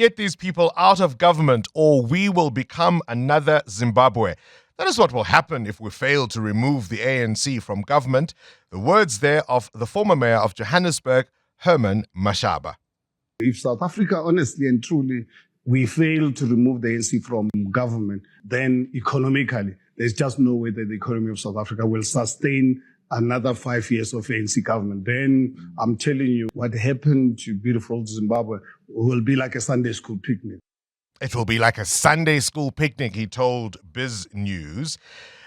get these people out of government or we will become another Zimbabwe. That is what will happen if we fail to remove the ANC from government. The words there of the former mayor of Johannesburg, Herman Mashaba. If South Africa, honestly and truly, we fail to remove the ANC from government, then economically, there's just no way that the economy of South Africa will sustain another 5 years of ANC government. Then I'm telling you, what happened to beautiful Zimbabwe will be like a Sunday school picnic. It will be like a Sunday school picnic, he told Biz News.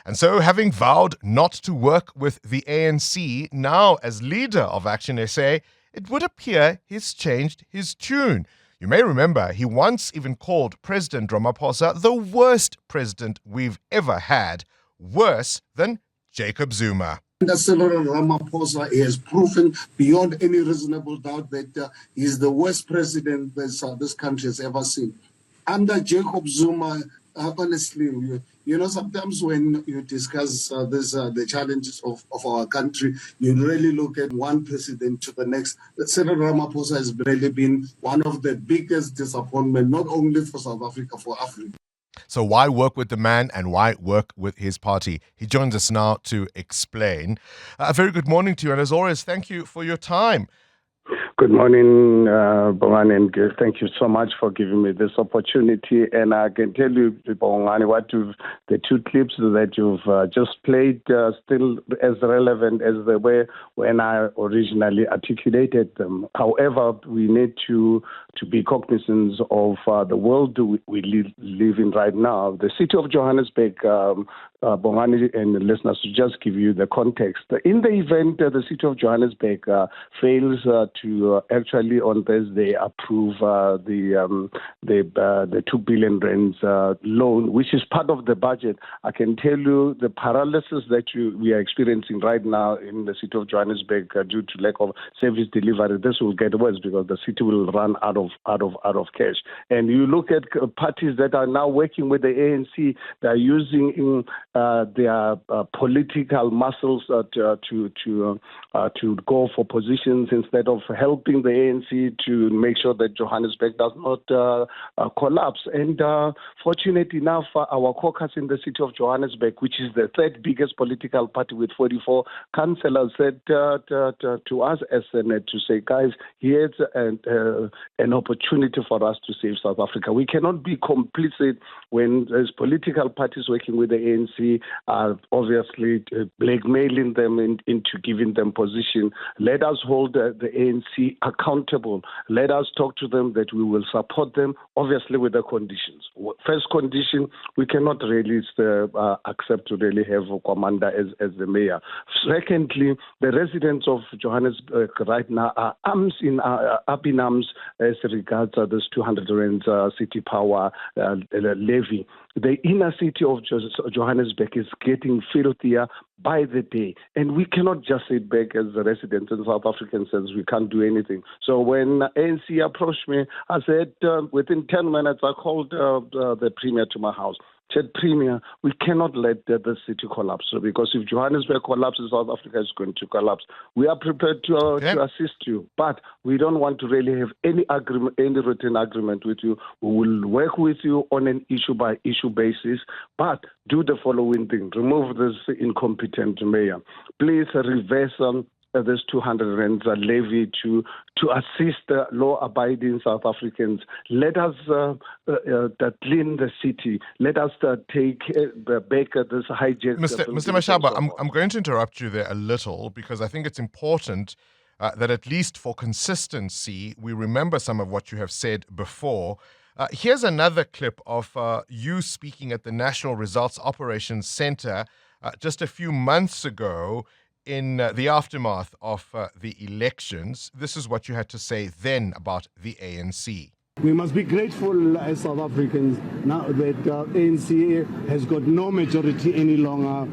And so, having vowed not to work with the ANC, now as leader of ActionSA, it would appear he's changed his tune. You may remember he once even called President Ramaphosa the worst president we've ever had, worse than Jacob Zuma. Under Cyril Ramaphosa, he has proven beyond any reasonable doubt that he is the worst president that this country has ever seen. Under Jacob Zuma, honestly, sometimes when you discuss the challenges of our country, you really look at one president to the next. Cyril Ramaphosa has really been one of the biggest disappointments, not only for South Africa, for Africa. So why work with the man and why work with his party? He joins us now to explain. A very good morning to you, and as always, thank you for your time. Good morning, Bongani, and thank you so much for giving me this opportunity. And I can tell you, Bongani, the two clips that you've just played still as relevant as they were when I originally articulated them. However, we need to be cognizant of the world we live in right now. The city of Johannesburg, Bongani and the listeners, to just give you the context. In the event the city of Johannesburg fails to actually on Thursday approve the 2 billion rands loan, which is part of the budget, I can tell you the paralysis that we are experiencing right now in the city of Johannesburg due to lack of service delivery. This will get worse because the city will run out of cash. And you look at parties that are now working with the ANC, they are using their political muscles to go for positions instead of helping the ANC to make sure that Johannesburg does not collapse. And fortunately enough, our caucus in the city of Johannesburg, which is the third biggest political party with 44 councillors, said to us as Senate to say, guys, here's an opportunity for us to save South Africa. We cannot be complicit when there's political parties working with the ANC are obviously blackmailing them into giving them position. Let us hold the ANC accountable. Let us talk to them that we will support them, obviously with the conditions. First condition, we cannot really accept to really have a commander as the mayor. Secondly, the residents of Johannesburg right now are up in arms as regards this 200 rand city power levy. The inner city of Johannesburg is getting filthier by the day, and we cannot just sit back as the residents and South Africans says we can't do anything. So when ANC approached me, I said within 10 minutes I called the Premier to my house. Said, Premier, we cannot let the city collapse. So because if Johannesburg collapses, South Africa is going to collapse. We are prepared to assist you, but we don't want to really have any written agreement with you. We will work with you on an issue-by-issue basis, but do the following thing. Remove this incompetent mayor. Please reverse this 200 rands levy to assist the law-abiding South Africans. Let us clean the city. Let us take back this hijack. Mr. Mashaba, I'm going to interrupt you there a little because I think it's important that at least for consistency, we remember some of what you have said before. Here's another clip of you speaking at the National Results Operations Center just a few months ago in the aftermath of the elections. This is what you had to say then about the ANC. We must be grateful as South Africans now that ANC has got no majority any longer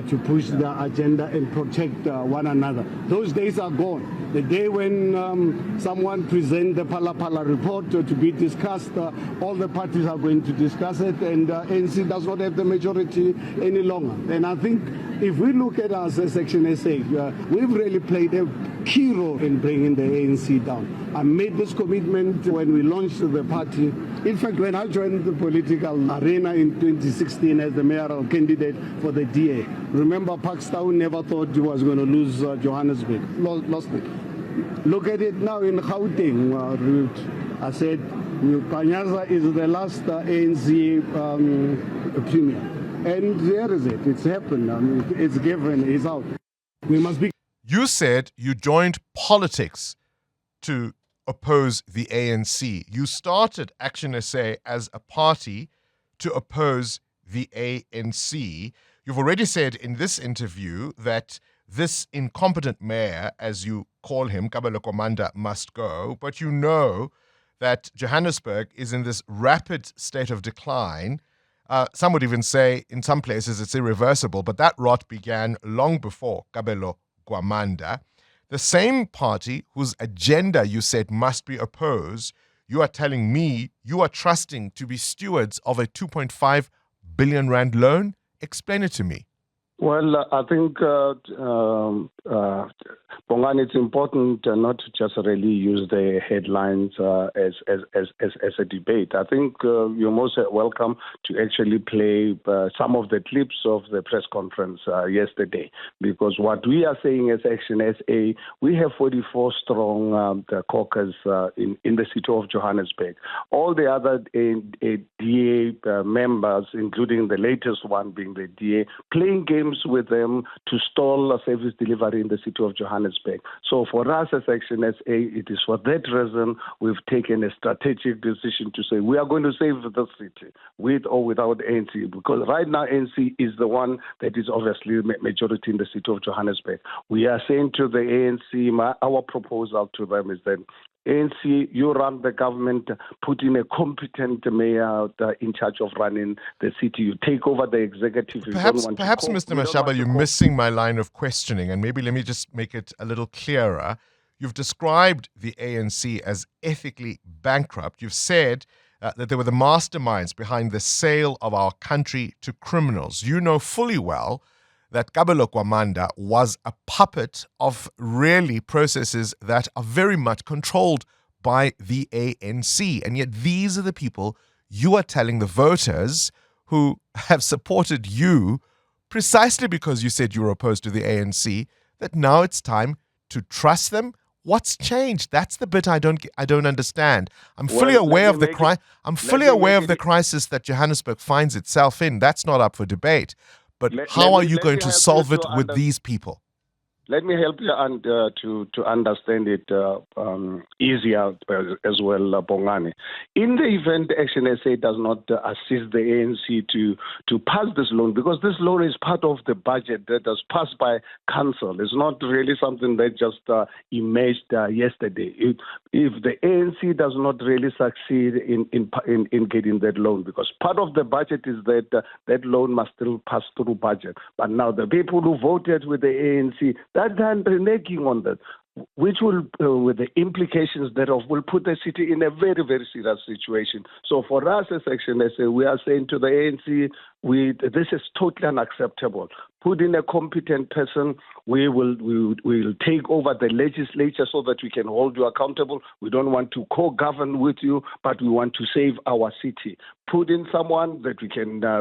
to push the agenda and protect one another. Those days are gone. The day when someone presents the Pala Pala report to be discussed, all the parties are going to discuss it, and ANC does not have the majority any longer. And I think if we look at us as ActionSA, we've really played a key role in bringing the ANC down. I made this commitment when we launched the party. In fact, when I joined the political arena in 2016 as the mayoral candidate for the DA, remember Pakistan never thought he was going to lose Johannesburg, lost it. Look at it now in Gauteng. I said, Panyaza is the last ANC premier. And there is it. It's happened. I mean, it's given. It's out. We must be. You said you joined politics to oppose the ANC. You started ActionSA as a party to oppose the ANC. You've already said in this interview that this incompetent mayor, as you call him, Kabelo Gwamanda, must go. But you know that Johannesburg is in this rapid state of decline. Some would even say in some places it's irreversible, but that rot began long before Kabelo Gwamanda. The same party whose agenda you said must be opposed, you are telling me you are trusting to be stewards of a 2.5 billion rand loan? Explain it to me. Well, I think, Bongani, it's important not to just really use the headlines as a debate. I think you're most welcome to actually play some of the clips of the press conference yesterday, because what we are saying as ActionSA, we have 44 strong caucus in the city of Johannesburg. All the other DA members, including the latest one being the DA, playing games with them to stall a service delivery in the city of Johannesburg. So for us as ActionSA, it is for that reason we've taken a strategic decision to say we are going to save the city with or without ANC, because right now ANC is the one that is obviously majority in the city of Johannesburg. We are saying to the ANC, our proposal to them is that ANC, you run the government, put in a competent mayor in charge of running the city. You take over the executive. Perhaps, Mr. Mashaba, you're missing my line of questioning, and maybe let me just make it a little clearer. You've described the ANC as ethically bankrupt. You've said that they were the masterminds behind the sale of our country to criminals. You know fully well that Kabelo Gwamanda was a puppet of really processes that are very much controlled by the ANC. And yet these are the people you are telling the voters who have supported you precisely because you said you were opposed to the ANC, that now it's time to trust them. What's changed? That's the bit I don't understand. I'm fully aware of the crisis that Johannesburg finds itself in. That's not up for debate. But how are you going to solve it with these people? Let me help you to understand it easier as well, Bongani. In the event ActionSA does not assist the ANC to pass this loan, because this loan is part of the budget that was passed by council. It's not really something that just emerged yesterday. If the ANC does not really succeed in getting that loan, because part of the budget is that that loan must still pass through budget. But now the people who voted with the ANC, that they're reneging on that, which will, with the implications thereof, will put the city in a very, very serious situation. So for us as ActionSA, we are saying to the ANC, this is totally unacceptable. Put in a competent person. We will take over the legislature so that we can hold you accountable. We don't want to co-govern with you, but we want to save our city. Put in someone that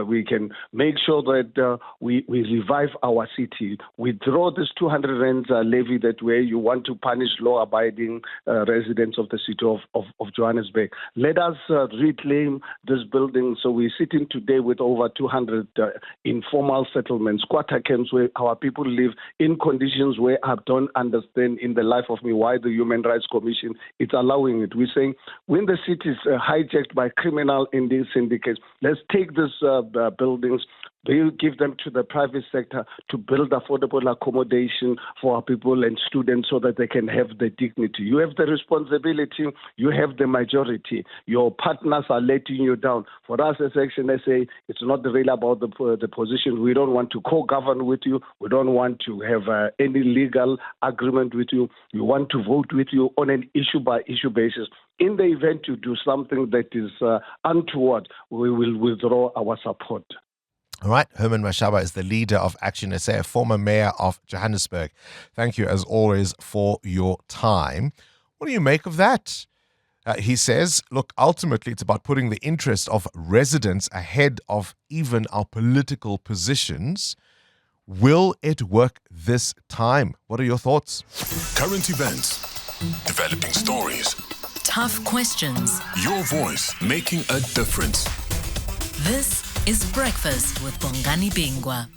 we can make sure that we revive our city. Withdraw this 200 rand levy that way you want to punish law-abiding residents of the city of Johannesburg. Let us reclaim this building. So we're sitting today with over 200 informal settlements, quarter camps where our people live in conditions where I don't understand in the life of me why the Human Rights Commission is allowing it. We're saying when the city is hijacked by criminal syndicates, let's take these buildings, give them to the private sector to build affordable accommodation for our people and students so that they can have the dignity. You have the responsibility, you have the majority. Your partners are letting you down. For us as ActionSA, it's not really about the position. We don't want to co-govern with you. We don't want to have any legal agreement with you. We want to vote with you on an issue-by-issue basis. In the event you do something that is untoward, we will withdraw our support. All right, Herman Mashaba is the leader of ActionSA, a former mayor of Johannesburg. Thank you, as always, for your time. What do you make of that? He says, look, ultimately, it's about putting the interest of residents ahead of even our political positions. Will it work this time? What are your thoughts? Current events, developing stories, tough questions. Your voice making a difference. This is Breakfast with Bongani Bingwa.